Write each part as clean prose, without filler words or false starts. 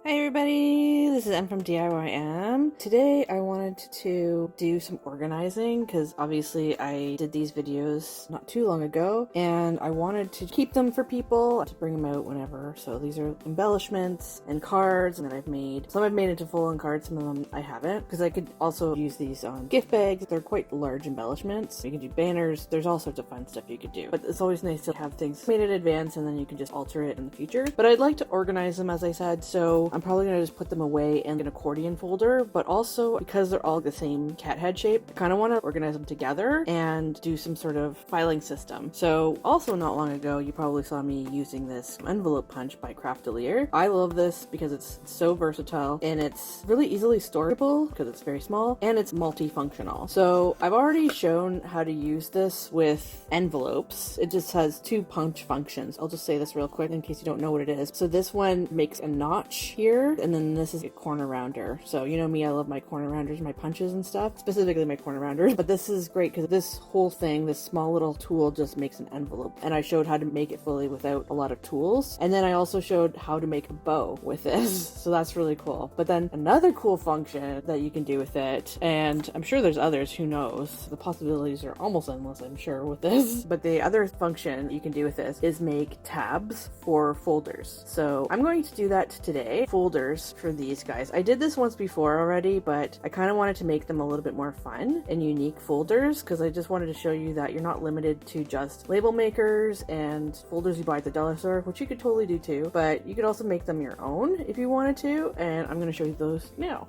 Hi everybody, this is Em from DIYM. Today I wanted to do some organizing because obviously I did these videos not too long ago and I wanted to keep them for people to bring them out whenever. So these are embellishments and cards that I've made. Some I've made into full-on cards, some of them I haven't, because I could also use these on gift bags. They're quite large embellishments. You can do banners, there's all sorts of fun stuff you could do. But it's always nice to have things made in advance and then you can just alter it in the future. But I'd like to organize them, as I said, so I'm probably going to just put them away in an accordion folder, but also because they're all the same cat head shape, I kind of want to organize them together and do some sort of filing system. So also not long ago, you probably saw me using this envelope punch by Craftelier. I love this because it's so versatile and it's really easily storable because it's very small and it's multifunctional. So I've already shown how to use this with envelopes. It just has two punch functions. I'll just say this real quick in case you don't know what it is. So this one makes a notch here, and then this is a corner rounder. So you know me, I love my corner rounders, my punches and stuff, specifically my corner rounders, but this is great because this whole thing, this small little tool just makes an envelope, and I showed how to make it fully without a lot of tools. And then I also showed how to make a bow with this, so that's really cool. But then another cool function that you can do with it, and I'm sure there's others, who knows, the possibilities are almost endless, I'm sure, with this, but the other function you can do with this is make tabs for folders. So I'm going to do that today. Folders for these guys. I did this once before already, but I kind of wanted to make them a little bit more fun and unique folders because I just wanted to show you that you're not limited to just label makers and folders you buy at the dollar store, which you could totally do too, but you could also make them your own if you wanted to, and I'm going to show you those now.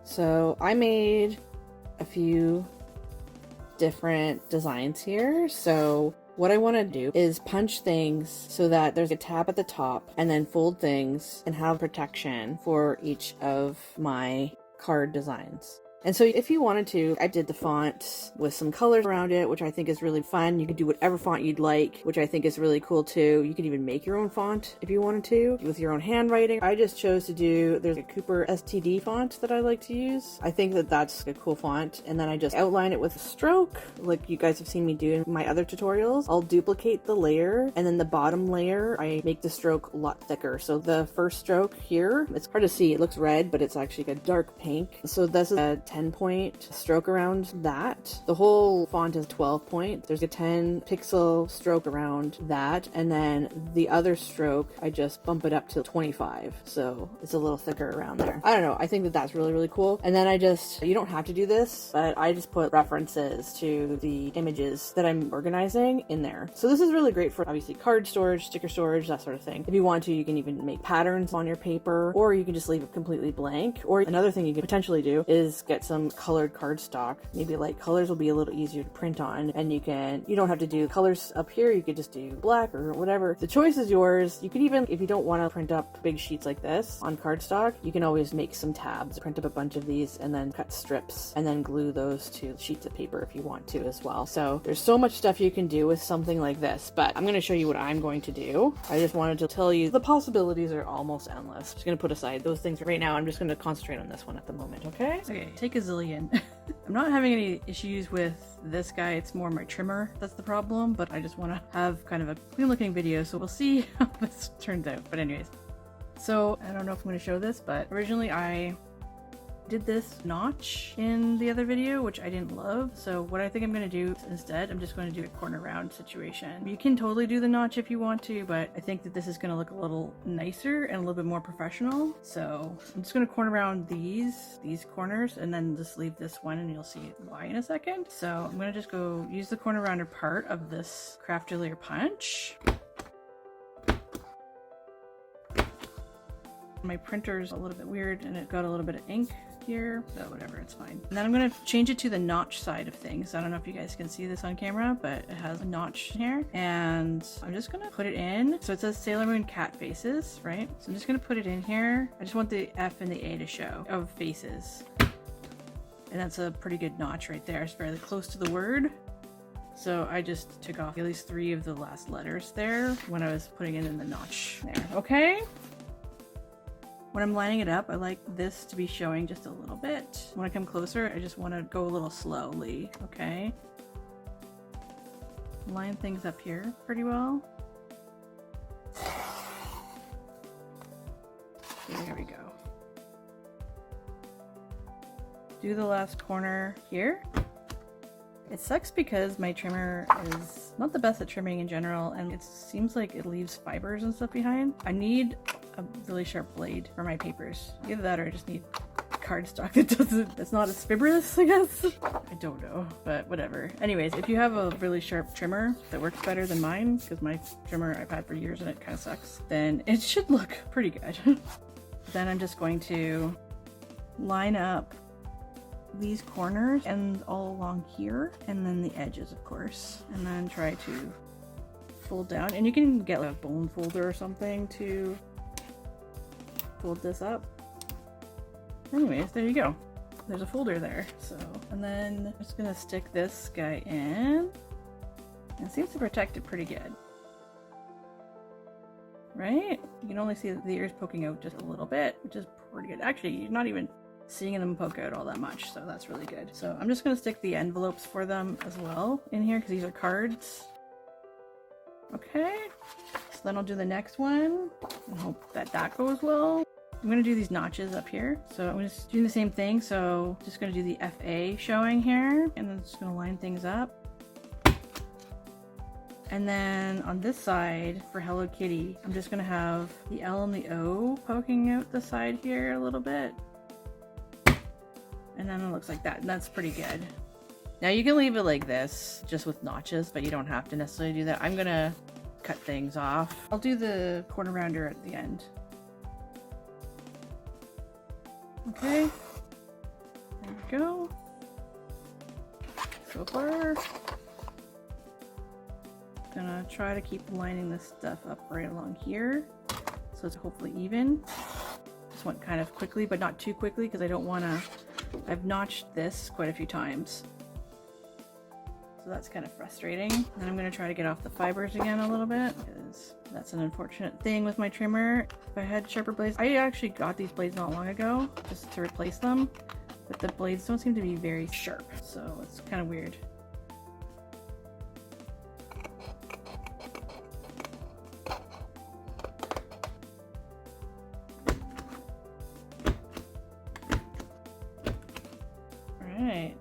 So I made a few different designs here. So what I want to do is punch things so that there's a tab at the top and then fold things and have protection for each of my card designs. And so if you wanted to, I did the font with some colors around it, which I think is really fun. You could do whatever font you'd like, which I think is really cool too. You could even make your own font if you wanted to, with your own handwriting. I just chose to do, there's a Cooper STD font that I like to use. I think that that's a cool font. And then I just outline it with a stroke, like you guys have seen me do in my other tutorials. I'll duplicate the layer, and then the bottom layer, I make the stroke a lot thicker. So the first stroke here, it's hard to see, it looks red, but it's actually a dark pink. So this is a 10-point stroke around that. The whole font is 12 point. There's a 10 pixel stroke around that, and then the other stroke, I just bump it up to 25. So it's a little thicker around there. I don't know. I think that that's really, really cool. And then you don't have to do this, but I just put references to the images that I'm organizing in there. So this is really great for obviously card storage, sticker storage, that sort of thing. If you want to, you can even make patterns on your paper, or you can just leave it completely blank. Or another thing you could potentially do is get some colored cardstock. Maybe light colors will be a little easier to print on, and you don't have to do colors up here. You could just do black or whatever. The choice is yours. You could even, if you don't want to print up big sheets like this on cardstock, you can always make some tabs, print up a bunch of these, and then cut strips, and then glue those to sheets of paper if you want to as well. So there's so much stuff you can do with something like this, but I'm going to show you what I'm going to do. I just wanted to tell you the possibilities are almost endless. I'm just going to put aside those things right now. I'm just going to concentrate on this one at the moment, okay? Okay, take a zillion. I'm not having any issues with this guy, it's more my trimmer that's the problem, but I just want to have kind of a clean looking video, so we'll see how this turns out. But anyways, so I don't know if I'm going to show this, but originally I did this notch in the other video, which I didn't love. So what I think I'm going to do instead, I'm just going to do a corner round situation. You can totally do the notch if you want to, but I think that this is going to look a little nicer and a little bit more professional. So I'm just going to corner round these corners and then just leave this one, and you'll see why in a second. So I'm going to just go use the corner rounder part of this Craftelier punch. My printer's a little bit weird and it got a little bit of ink here, but whatever, it's fine. And then I'm going to change it to the notch side of things. I don't know if you guys can see this on camera, but it has a notch here, and I'm just going to put it in. So it says Sailor Moon cat faces, right? So I'm just going to put it in here. I just want the F and the A to show of faces, and that's a pretty good notch right there. It's fairly close to the word. So I just took off at least 3 of the last letters there when I was putting it in the notch there. Okay. When I'm lining it up, I like this to be showing just a little bit. When I come closer, I just want to go a little slowly, okay? Line things up here pretty well. There we go. do the last corner here. It sucks because my trimmer is not the best at trimming in general, and it seems like it leaves fibers and stuff behind. I need a really sharp blade for my papers. Either that or I just need cardstock that's not as fibrous, I guess. I don't know, but whatever. Anyways, if you have a really sharp trimmer that works better than mine, because my trimmer I've had for years and it kind of sucks, then it should look pretty good. Then I'm just going to line up these corners and all along here, and then the edges, of course, and then try to fold down. And you can get like a bone folder or something to fold this up. Anyways, there you go. There's a folder there. So, and then I'm just gonna stick this guy in. It seems to protect it pretty good. Right? You can only see the ears poking out just a little bit, which is pretty good. Actually, you're not even seeing them poke out all that much, so that's really good. So I'm just gonna stick the envelopes for them as well in here, because these are cards. Okay, so then I'll do the next one and hope that that goes well. I'm gonna do these notches up here. So I'm just doing the same thing. So just gonna do the FA showing here, and then just gonna line things up. And then on this side for Hello Kitty, I'm just gonna have the L and the O poking out the side here a little bit. And then it looks like that, and that's pretty good. Now you can leave it like this, just with notches, but you don't have to necessarily do that. I'm gonna cut things off. I'll do the corner rounder at the end. Okay, there we go. So far, gonna try to keep lining this stuff up right along here, so it's hopefully even. Just went kind of quickly, but not too quickly, because I don't want to. I've notched this quite a few times, so that's kind of frustrating. And I'm gonna try to get off the fibers again a little bit, because that's an unfortunate thing with my trimmer. If I had sharper blades, I actually got these blades not long ago just to replace them, but the blades don't seem to be very sharp, so it's kind of weird. Alright,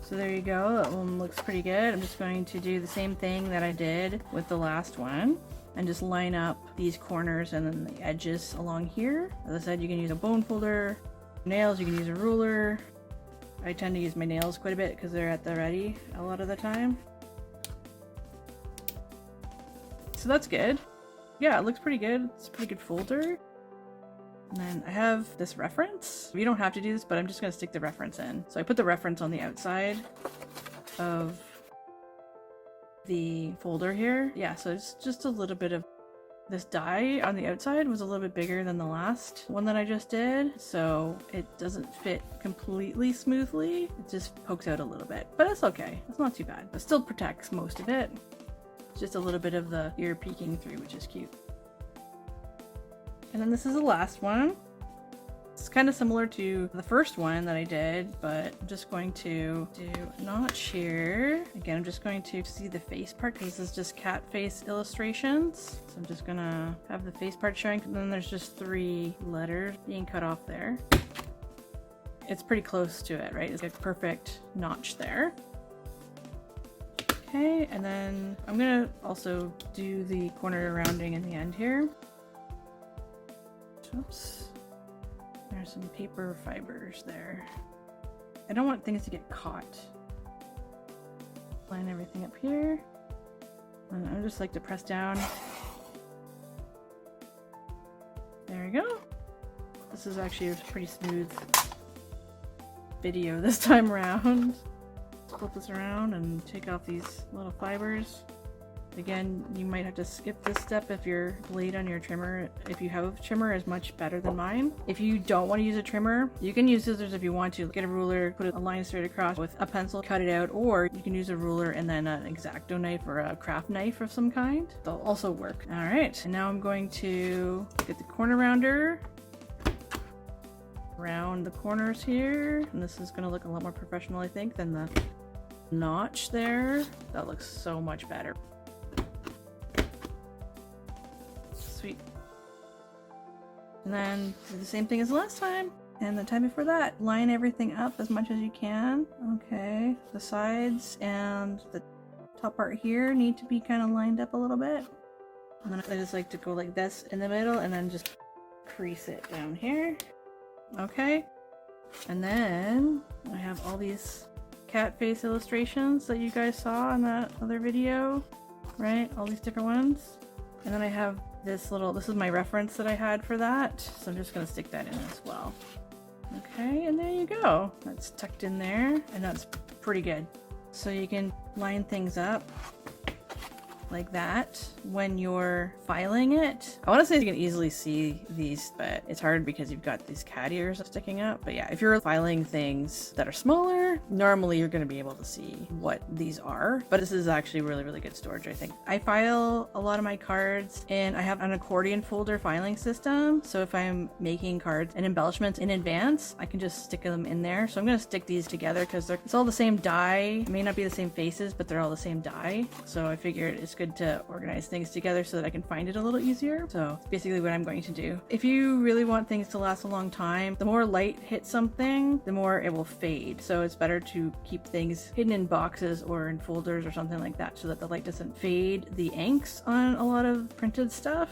so there you go. That one looks pretty good. I'm just going to do the same thing that I did with the last one and just line up these corners and then the edges along here. As I said, you can use a bone folder, nails, you can use a ruler. I tend to use my nails quite a bit because they're at the ready a lot of the time. So that's good. Yeah, it looks pretty good. It's a pretty good folder. And then I have this reference. You don't have to do this, but I'm just going to stick the reference in. So I put the reference on the outside of the folder here. Yeah, so it's just a little bit of this die on the outside was a little bit bigger than the last one that I just did. So it doesn't fit completely smoothly. It just pokes out a little bit, but it's okay. It's not too bad. It still protects most of it. It's just a little bit of the ear peeking through, which is cute. And then this is the last one. It's kind of similar to the first one that I did, but I'm just going to do a notch here. Again, I'm just going to see the face part because this is just cat face illustrations. So I'm just gonna have the face part showing, and then there's just 3 letters being cut off there. It's pretty close to it, right? It's a perfect notch there. Okay, and then I'm gonna also do the corner rounding in the end here. Oops. There's some paper fibers there. I don't want things to get caught. Line everything up here. And I just like to press down. There we go. This is actually a pretty smooth video this time around. Flip this around and take off these little fibers. Again, you might have to skip this step if your blade on your trimmer, if you have a trimmer, is much better than mine. If you don't want to use a trimmer, you can use scissors if you want to. Get a ruler, put a line straight across with a pencil, cut it out, or you can use a ruler and then an X-Acto knife or a craft knife of some kind. They'll also work. All right, and now I'm going to get the corner rounder, round the corners here, and this is going to look a lot more professional, I think, than the notch there. That looks so much better. Sweet. And then do the same thing as last time. And the time before that, line everything up as much as you can. Okay, the sides and the top part here need to be kind of lined up a little bit. And then I just like to go like this in the middle and then just crease it down here. Okay, and then I have all these cat face illustrations that you guys saw in that other video, right? All these different ones. And then I have this is my reference that I had for that, so I'm just gonna stick that in as well. Okay, and there you go. That's tucked in there, and that's pretty good. So you can line things up like that when you're filing it. I want to say you can easily see these, but it's hard because you've got these cat ears sticking up. But yeah, if you're filing things that are smaller, normally you're going to be able to see what these are. But this is actually really, really good storage, I think. I file a lot of my cards and I have an accordion folder filing system. So if I'm making cards and embellishments in advance, I can just stick them in there. So I'm going to stick these together because it's all the same die. It may not be the same faces, but they're all the same die. So I figured it's good to organize things together so that I can find it a little easier. So it's basically what I'm going to do. If you really want things to last a long time, the more light hits something, the more it will fade. So it's better to keep things hidden in boxes or in folders or something like that so that the light doesn't fade the inks on a lot of printed stuff.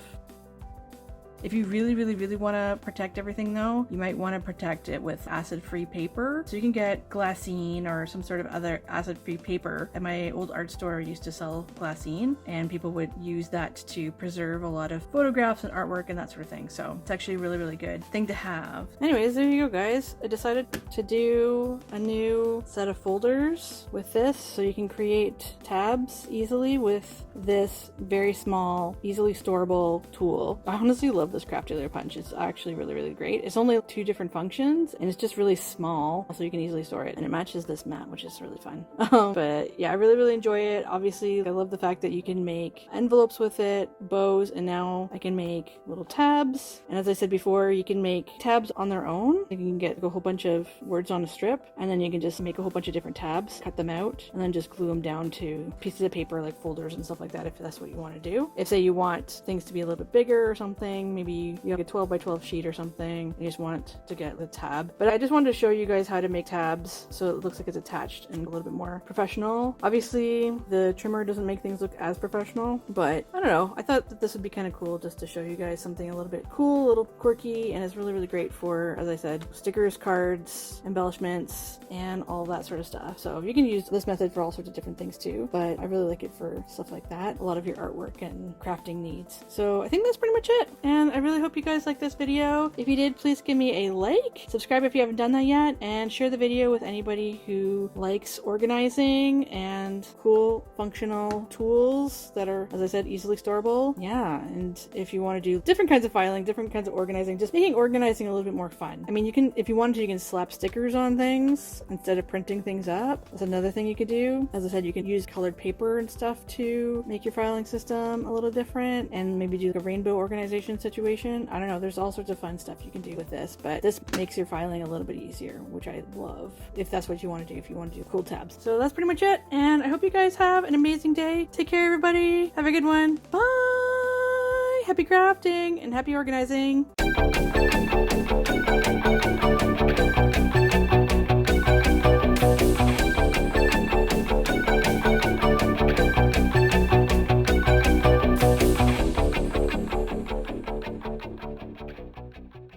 If you really, really, really want to protect everything though, you might want to protect it with acid-free paper. So you can get glassine or some sort of other acid-free paper. At my old art store, I used to sell glassine, and people would use that to preserve a lot of photographs and artwork and that sort of thing. So it's actually a really, really good thing to have. Anyways, there you go, guys. I decided to do a new set of folders with this so you can create tabs easily with this very small, easily storable tool. I honestly love this Craftelier punch. It's actually really, really great. It's only 2 different functions and it's just really small, so you can easily store it, and it matches this mat, which is really fun. But yeah, I really, really enjoy it. Obviously, I love the fact that you can make envelopes with it, bows, and now I can make little tabs. And as I said before, you can make tabs on their own. You can get a whole bunch of words on a strip, and then you can just make a whole bunch of different tabs, cut them out, and then just glue them down to pieces of paper like folders and stuff like that if that's what you want to do. If say you want things to be a little bit bigger or something, maybe you have a 12 by 12 sheet or something, and you just want to get the tab. But I just wanted to show you guys how to make tabs so it looks like it's attached and a little bit more professional. Obviously, the trimmer doesn't make things look as professional, but I don't know. I thought that this would be kind of cool just to show you guys something a little bit cool, a little quirky, and it's really, really great for, as I said, stickers, cards, embellishments, and all that sort of stuff. So you can use this method for all sorts of different things too, but I really like it for stuff like that, a lot of your artwork and crafting needs. So I think that's pretty much it, and I really hope you guys liked this video. If you did, please give me a like, subscribe if you haven't done that yet, and share the video with anybody who likes organizing and cool functional tools that are, as I said, easily storable. Yeah, and if you want to do different kinds of filing, different kinds of organizing, just making organizing a little bit more fun. I mean, you can, if you wanted to, you can slap stickers on things instead of printing things up. That's another thing you could do. As I said, you can use colored paper and stuff to make your filing system a little different, and maybe do like a rainbow organization situation. I don't know, there's all sorts of fun stuff you can do with this, but this makes your filing a little bit easier, which I love, if that's what you want to do, if you want to do cool tabs. So that's pretty much it, and I hope you guys have an amazing day. Take care, everybody. Have a good one. Bye! Happy crafting and happy organizing.